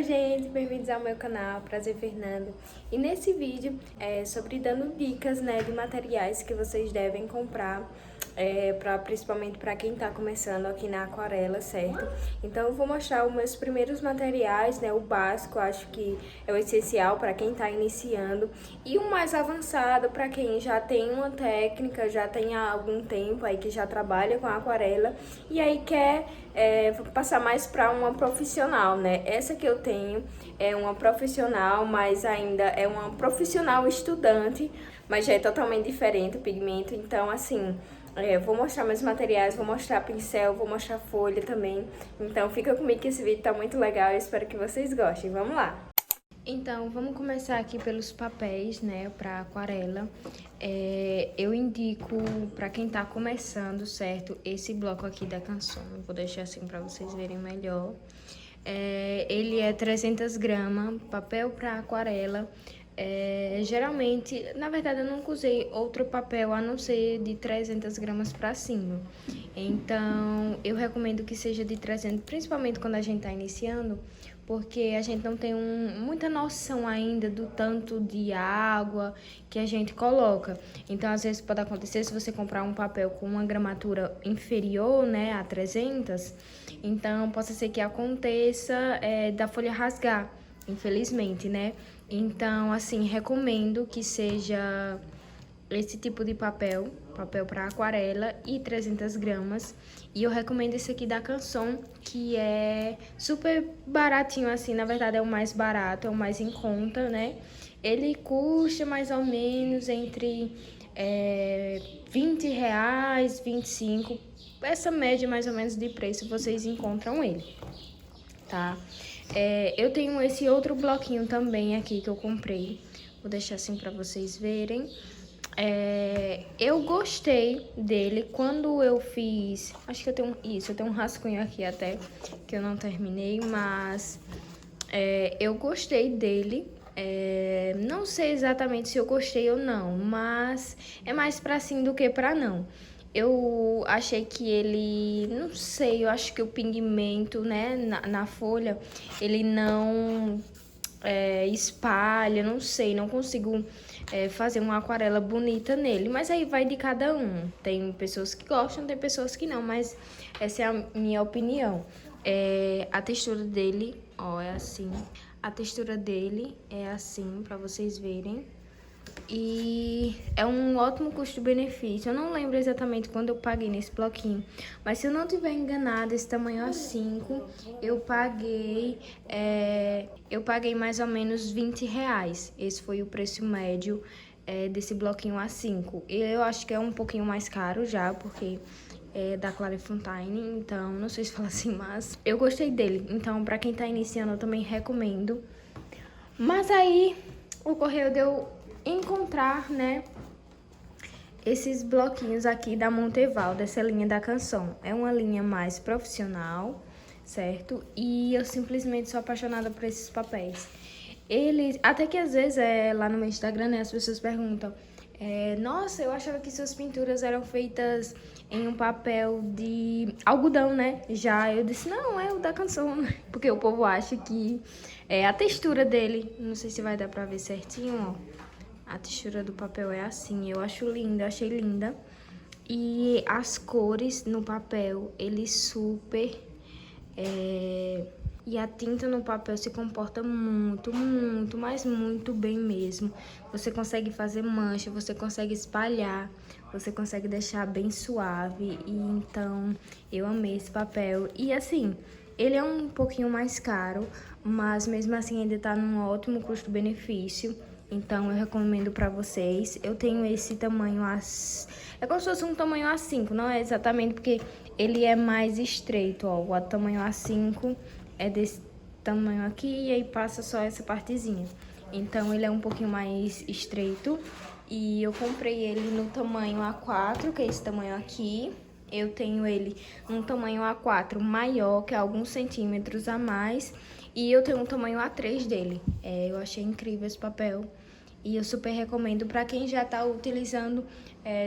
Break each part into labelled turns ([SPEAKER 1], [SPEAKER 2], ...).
[SPEAKER 1] Oi gente, bem-vindos ao meu canal, prazer Fernando. E nesse vídeo é sobre dando dicas, né, de materiais que vocês devem comprar, principalmente para quem tá começando aqui na aquarela, certo? Então eu vou mostrar os meus primeiros materiais, né, o básico, acho que é o essencial para quem tá iniciando, e o mais avançado para quem já tem uma técnica, já tem há algum tempo aí que já trabalha com aquarela e aí quer passar mais para uma profissional, né? Essa que eu tenho é uma profissional, mas ainda é uma profissional estudante, mas já é totalmente diferente o pigmento. Então, assim, vou mostrar meus materiais, vou mostrar pincel, vou mostrar folha também. Então, fica comigo que esse vídeo tá muito legal, eu espero que vocês gostem. Vamos lá! Então, vamos começar aqui pelos papéis, né, para aquarela. Eu indico para quem tá começando, certo, esse bloco aqui da Canson. Vou deixar assim para vocês verem melhor. Ele é 300 gramas, papel para aquarela. Geralmente, na verdade, eu nunca usei outro papel a não ser de 300 gramas para cima. Então, eu recomendo que seja de 300, principalmente quando a gente tá iniciando, porque a gente não tem muita noção ainda do tanto de água que a gente coloca. Então, às vezes pode acontecer se você comprar um papel com uma gramatura inferior, né, a 300, então possa ser que aconteça da folha rasgar, infelizmente, né? Então, assim, recomendo que seja esse tipo de papel para aquarela e 300 gramas. E eu recomendo esse aqui da Canson, que é super baratinho assim, na verdade é o mais barato, é o mais em conta, né? Ele custa mais ou menos entre 20 reais, 25, essa média mais ou menos de preço vocês encontram ele, tá? Eu tenho esse outro bloquinho também aqui que eu comprei, vou deixar assim para vocês verem. Eu gostei dele quando eu fiz, acho que eu tenho isso, eu tenho um rascunho aqui até que eu não terminei, mas eu gostei dele. Não sei exatamente se eu gostei ou não, mas é mais pra sim do que pra não. Eu achei que ele, não sei, eu acho que o pigmento, né, na folha, ele não espalha, não sei, não consigo fazer uma aquarela bonita nele, mas aí vai de cada um. Tem pessoas que gostam, tem pessoas que não, mas essa é a minha opinião. A textura dele, ó, é assim. A textura dele é assim, pra vocês verem. E é um ótimo custo-benefício. Eu não lembro exatamente quando eu paguei nesse bloquinho, mas se eu não tiver enganado, esse tamanho A5, eu paguei mais ou menos 20 reais. Esse foi o preço médio desse bloquinho A5. Eu acho que é um pouquinho mais caro já, porque é da Clairefontaine, então não sei se fala assim, mas eu gostei dele. Então, pra quem tá iniciando, eu também recomendo. Mas aí, o correio deu encontrar, né, esses bloquinhos aqui da Monteval, dessa linha da Canson. É uma linha mais profissional, certo? E eu simplesmente sou apaixonada por esses papéis. Eles, até que às vezes lá no meu Instagram, né, as pessoas perguntam, nossa, eu achava que suas pinturas eram feitas em um papel de algodão, né? Já eu disse, não, é o da Canson, porque o povo acha que é a textura dele. Não sei se vai dar pra ver certinho, ó. A textura do papel é assim, eu acho linda, achei linda. E as cores no papel, ele super... E a tinta no papel se comporta muito, muito, mas muito bem mesmo. Você consegue fazer mancha, você consegue espalhar, você consegue deixar bem suave. E então, eu amei esse papel. E assim, ele é um pouquinho mais caro, mas mesmo assim ainda tá num ótimo custo-benefício. Então, eu recomendo pra vocês. Eu tenho esse tamanho, é como se fosse um tamanho A5, não é exatamente porque ele é mais estreito, ó. O tamanho A5 é desse tamanho aqui e aí passa só essa partezinha. Então, ele é um pouquinho mais estreito. E eu comprei ele no tamanho A4, que é esse tamanho aqui. Eu tenho ele num tamanho A4 maior, que é alguns centímetros a mais. E eu tenho um tamanho A3 dele. Eu achei incrível esse papel. E eu super recomendo para quem já tá utilizando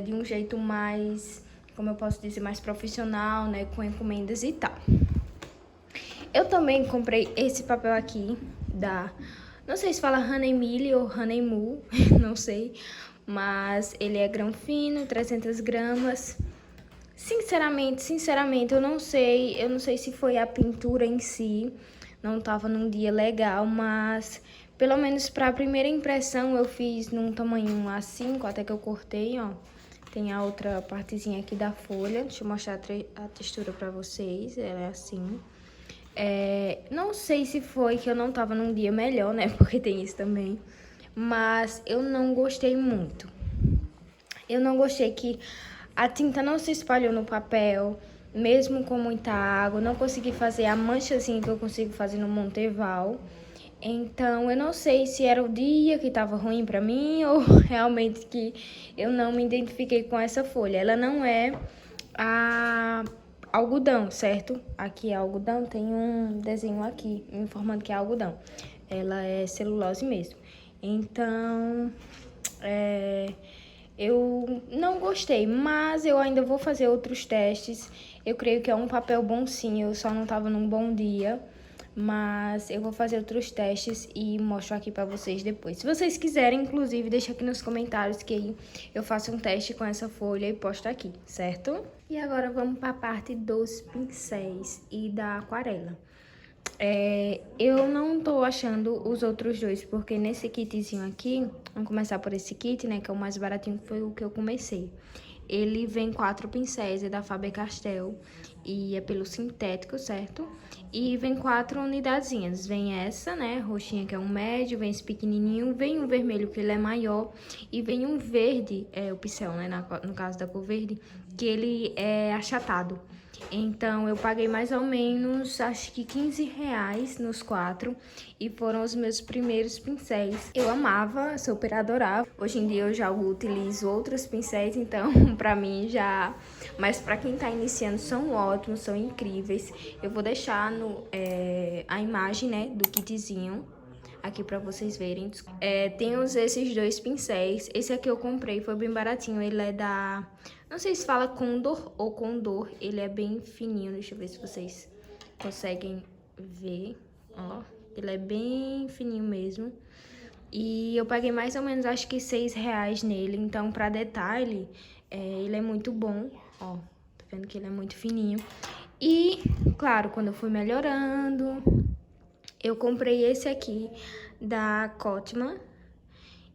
[SPEAKER 1] de um jeito mais, como eu posso dizer, mais profissional, né? Com encomendas e tal. Eu também comprei esse papel aqui da... Não sei se fala Hanemili ou Hanemu, não sei. Mas ele é grão fino, 300 gramas. Sinceramente, eu não sei. Eu não sei se foi a pintura em si. Não tava num dia legal, mas... Pelo menos pra primeira impressão eu fiz num tamanho A5, até que eu cortei, ó. Tem a outra partezinha aqui da folha. Deixa eu mostrar a textura pra vocês. Ela é assim. Não sei se foi que eu não tava num dia melhor, né? Porque tem isso também. Mas eu não gostei muito. Eu não gostei que a tinta não se espalhou no papel, mesmo com muita água. Não consegui fazer a manchazinha que eu consigo fazer no Monteval. Então, eu não sei se era o dia que tava ruim pra mim ou realmente que eu não me identifiquei com essa folha. Ela não é a algodão, certo? Aqui é algodão, tem um desenho aqui informando que é algodão. Ela é celulose mesmo. Então, eu não gostei, mas eu ainda vou fazer outros testes. Eu creio que é um papel bom sim, eu só não tava num bom dia. Mas eu vou fazer outros testes e mostro aqui pra vocês depois. Se vocês quiserem, inclusive, deixa aqui nos comentários que aí eu faço um teste com essa folha e posto aqui, certo? E agora vamos pra parte dos pincéis e da aquarela. Eu não tô achando os outros dois, porque nesse kitzinho aqui, vamos começar por esse kit, né, que é o mais baratinho, que foi o que eu comecei. Ele vem 4 pincéis, é da Faber-Castell e é pelo sintético, certo? E vem 4 unidadezinhas, vem essa, né, roxinha que é um médio, vem esse pequenininho, vem um vermelho que ele é maior e vem um verde, o pincel, né, no caso da cor verde, que ele é achatado. Então, eu paguei mais ou menos, acho que R$ 15 nos 4. E foram os meus primeiros pincéis. Eu amava, super adorava. Hoje em dia eu já utilizo outros pincéis, então pra mim já... Mas pra quem tá iniciando, são ótimos, são incríveis. Eu vou deixar a imagem, né, do kitzinho aqui pra vocês verem. Tem esses dois pincéis. Esse aqui eu comprei, foi bem baratinho. Ele é da... Não sei se fala Condor ou Condor. Ele é bem fininho. Deixa eu ver se vocês conseguem ver. Ó, ele é bem fininho mesmo. E eu paguei mais ou menos, acho que R$ 6 nele. Então, pra detalhe, ele é muito bom. Ó, tá vendo que ele é muito fininho. E, claro, quando eu fui melhorando... Eu comprei esse aqui da Cotman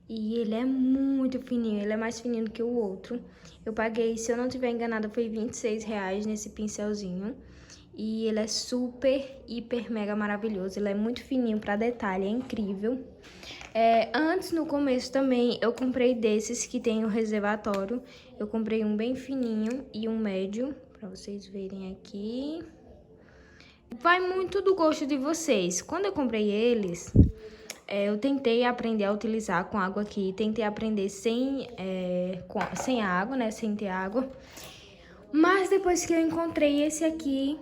[SPEAKER 1] e ele é muito fininho, ele é mais fininho do que o outro. Eu paguei, se eu não tiver enganada, foi R$ 26 nesse pincelzinho. E ele é super, hiper, mega maravilhoso. Ele é muito fininho pra detalhe, é incrível. Antes, no começo também, eu comprei desses que tem o reservatório. Eu comprei um bem fininho e um médio, pra vocês verem aqui. Vai muito do gosto de vocês. Quando eu comprei eles, eu tentei aprender a utilizar com água aqui. Tentei aprender sem água, né? Sem ter água. Mas depois que eu encontrei esse aqui,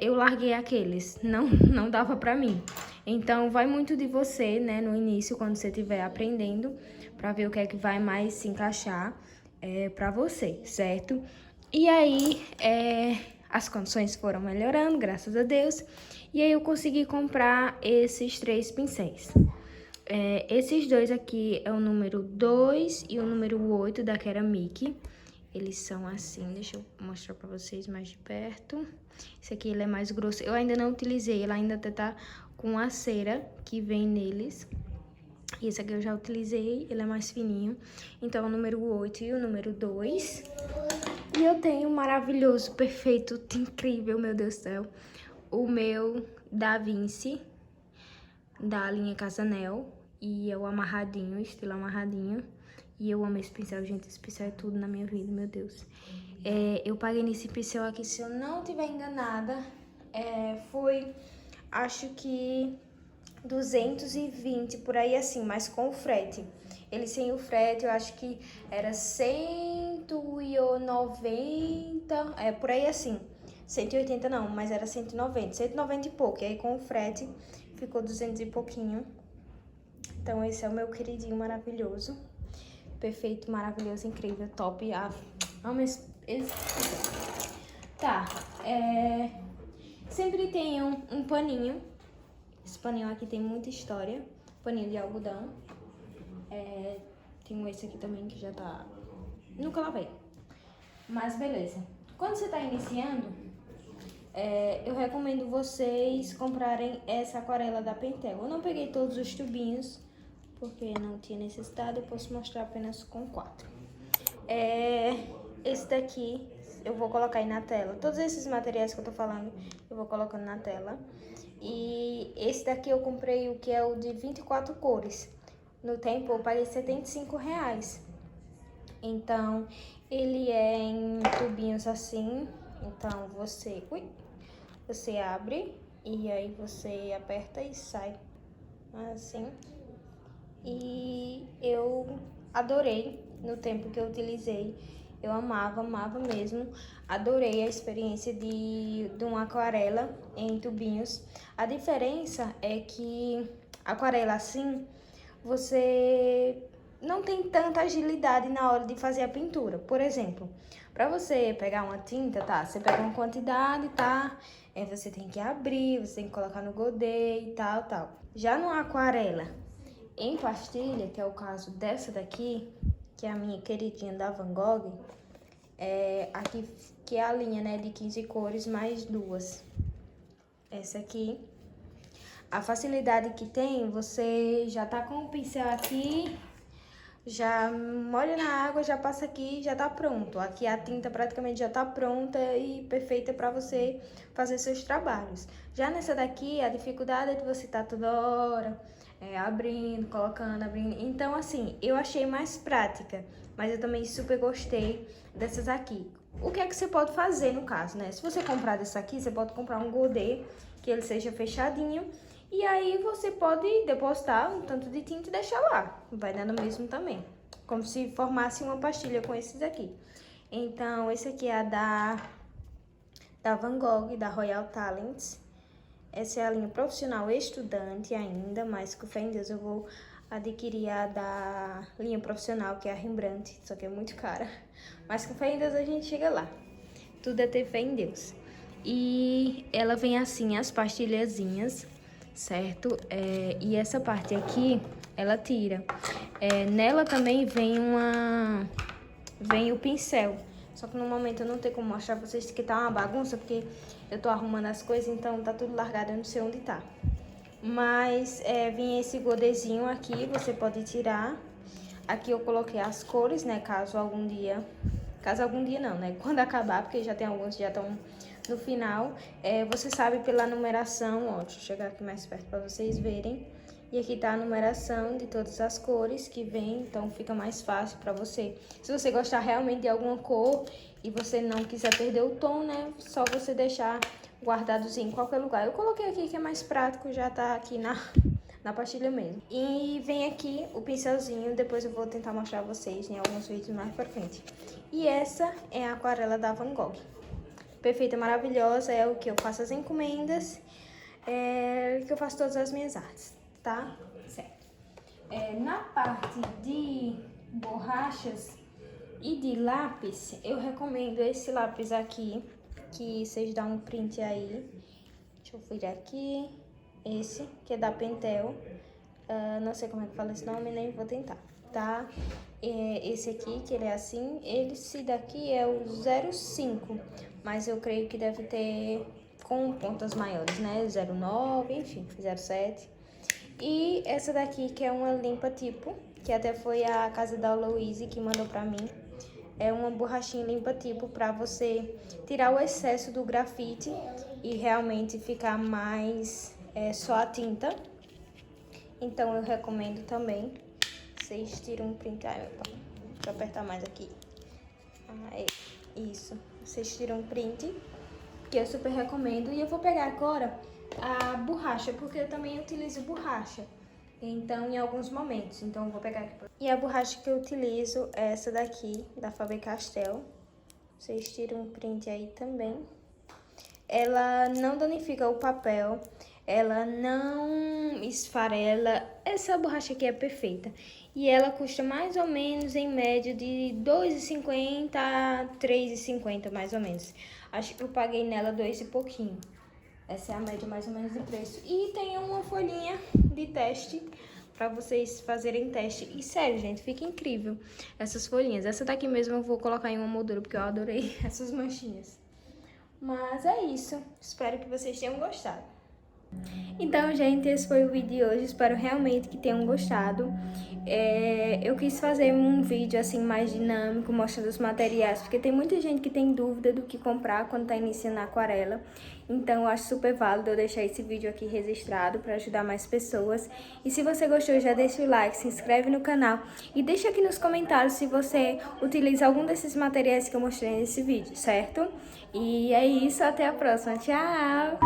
[SPEAKER 1] eu larguei aqueles. Não dava pra mim. Então, vai muito de você, né? No início, quando você estiver aprendendo, pra ver o que é que vai mais se encaixar pra você, certo? E aí, as condições foram melhorando, graças a Deus. E aí eu consegui comprar esses 3 pincéis. Esses dois aqui é o número 2 e o número 8 da Keramic. Eles são assim, deixa eu mostrar pra vocês mais de perto. Esse aqui ele é mais grosso. Eu ainda não utilizei, ele ainda tá com a cera que vem neles. E esse aqui eu já utilizei, ele é mais fininho. Então, o número 8 e o número 2. E eu tenho um maravilhoso, perfeito, incrível, meu Deus do céu. O meu Da Vinci, da linha Casanel. E é o amarradinho, estilo amarradinho. E eu amo esse pincel, gente. Esse pincel é tudo na minha vida, meu Deus. Eu paguei nesse pincel aqui, se eu não estiver enganada, foi, acho que 220 por aí assim, mas com o frete. Ele sem o frete, eu acho que era 190, por aí assim. 180 não, mas era 190 e pouco. E aí com o frete ficou 200 e pouquinho. Então esse é o meu queridinho maravilhoso. Perfeito, maravilhoso, incrível, top. Amo esse... Tá, Sempre tem um paninho. Esse paninho aqui tem muita história. Paninho de algodão. Tem esse aqui também que já tá... Nunca lavei. Mas beleza. Quando você tá iniciando, eu recomendo vocês comprarem essa aquarela da Pentel. Eu não peguei todos os tubinhos, porque não tinha necessidade. Eu posso mostrar apenas com 4. Esse daqui eu vou colocar aí na tela. Todos esses materiais que eu tô falando, eu vou colocando na tela. E esse daqui eu comprei o que é o de 24 cores. No tempo eu paguei R$75. Então, ele é em tubinhos assim. Então, você abre e aí você aperta e sai. Assim. E eu adorei no tempo que eu utilizei. Eu amava mesmo. Adorei a experiência de uma aquarela em tubinhos. A diferença é que aquarela assim, você não tem tanta agilidade na hora de fazer a pintura. Por exemplo, para você pegar uma tinta, tá? Você pega uma quantidade, tá? Você tem que abrir, você tem que colocar no godê e tal. Já no aquarela em pastilha, que é o caso dessa daqui, que é a minha queridinha da Van Gogh, aqui que é a linha, né, de 15 cores mais 2. Essa aqui, a facilidade que tem, você já tá com o pincel aqui, já molha na água, já passa aqui, já tá pronto. Aqui a tinta praticamente já tá pronta e perfeita para você fazer seus trabalhos. Já nessa daqui, a dificuldade é que você tá toda hora abrindo, colocando, abrindo. Então, assim, eu achei mais prática, mas eu também super gostei dessas aqui. O que é que você pode fazer no caso, né? Se você comprar dessa aqui, você pode comprar um godê, que ele seja fechadinho. E aí você pode depositar um tanto de tinta e deixar lá. Vai dar no mesmo também. Como se formasse uma pastilha com esses aqui. Então, esse aqui é a da Van Gogh, da Royal Talents. Essa é a linha profissional estudante ainda, mas com fé em Deus eu vou adquirir a da linha profissional, que é a Rembrandt, só que é muito cara. Mas com fé em Deus a gente chega lá. Tudo é ter fé em Deus. E ela vem assim, as pastilhazinhas, certo? E essa parte aqui, ela tira. Nela também vem o pincel. Só que no momento eu não tenho como mostrar pra vocês, que tá uma bagunça, porque eu tô arrumando as coisas, então tá tudo largado, eu não sei onde tá. Mas vem esse godezinho aqui, você pode tirar. Aqui eu coloquei as cores, né, caso algum dia não, né, quando acabar, porque já tem alguns que já estão no final. Você sabe pela numeração, ó, deixa eu chegar aqui mais perto pra vocês verem. E aqui tá a numeração de todas as cores que vem, então fica mais fácil pra você. Se você gostar realmente de alguma cor e você não quiser perder o tom, né, só você deixar guardados em qualquer lugar. Eu coloquei aqui que é mais prático, já tá aqui na pastilha mesmo. E vem aqui o pincelzinho, depois eu vou tentar mostrar a vocês em alguns vídeos mais pra frente. E essa é a aquarela da Van Gogh. Perfeita, maravilhosa, é o que eu faço as encomendas, que eu faço todas as minhas artes, tá? Certo. Na parte de borrachas e de lápis, eu recomendo esse lápis aqui, que vocês dão um print aí. Deixa eu virar aqui. Esse, que é da Pentel. Não sei como é que fala esse nome, nem vou tentar, tá? Esse aqui, que ele é assim. Esse daqui é o 05, mas eu creio que deve ter com pontas maiores, né? 09, enfim, 07. E essa daqui, que é uma limpa tipo, que até foi a casa da Louise que mandou pra mim. É uma borrachinha limpa tipo pra você tirar o excesso do grafite e realmente ficar mais só a tinta. Então eu recomendo também. Vocês tiram um print. Deixa eu apertar mais aqui. Isso. Vocês tiram um print, que eu super recomendo. E eu vou pegar agora a borracha, porque eu também utilizo borracha. Então, em alguns momentos. Então, eu vou pegar aqui. E a borracha que eu utilizo é essa daqui, da Faber-Castell. Vocês tiram um print aí também. Ela não danifica o papel, ela não esfarela. Essa borracha aqui é perfeita. E ela custa mais ou menos, em média, de R$2,50 a R$3,50, mais ou menos. Acho que eu paguei nela 2 e pouquinho. Essa é a média mais ou menos de preço. E tem uma folhinha de teste pra vocês fazerem teste. E sério, gente, fica incrível essas folhinhas. Essa daqui mesmo eu vou colocar em uma moldura, porque eu adorei essas manchinhas. Mas é isso. Espero que vocês tenham gostado. Então, gente, esse foi o vídeo de hoje. Espero realmente que tenham gostado. Eu quis fazer um vídeo assim mais dinâmico, mostrando os materiais, porque tem muita gente que tem dúvida do que comprar quando tá iniciando a aquarela. Então, eu acho super válido eu deixar esse vídeo aqui registrado para ajudar mais pessoas. E se você gostou, já deixa o like, se inscreve no canal e deixa aqui nos comentários se você utiliza algum desses materiais que eu mostrei nesse vídeo, certo? E é isso, até a próxima. Tchau!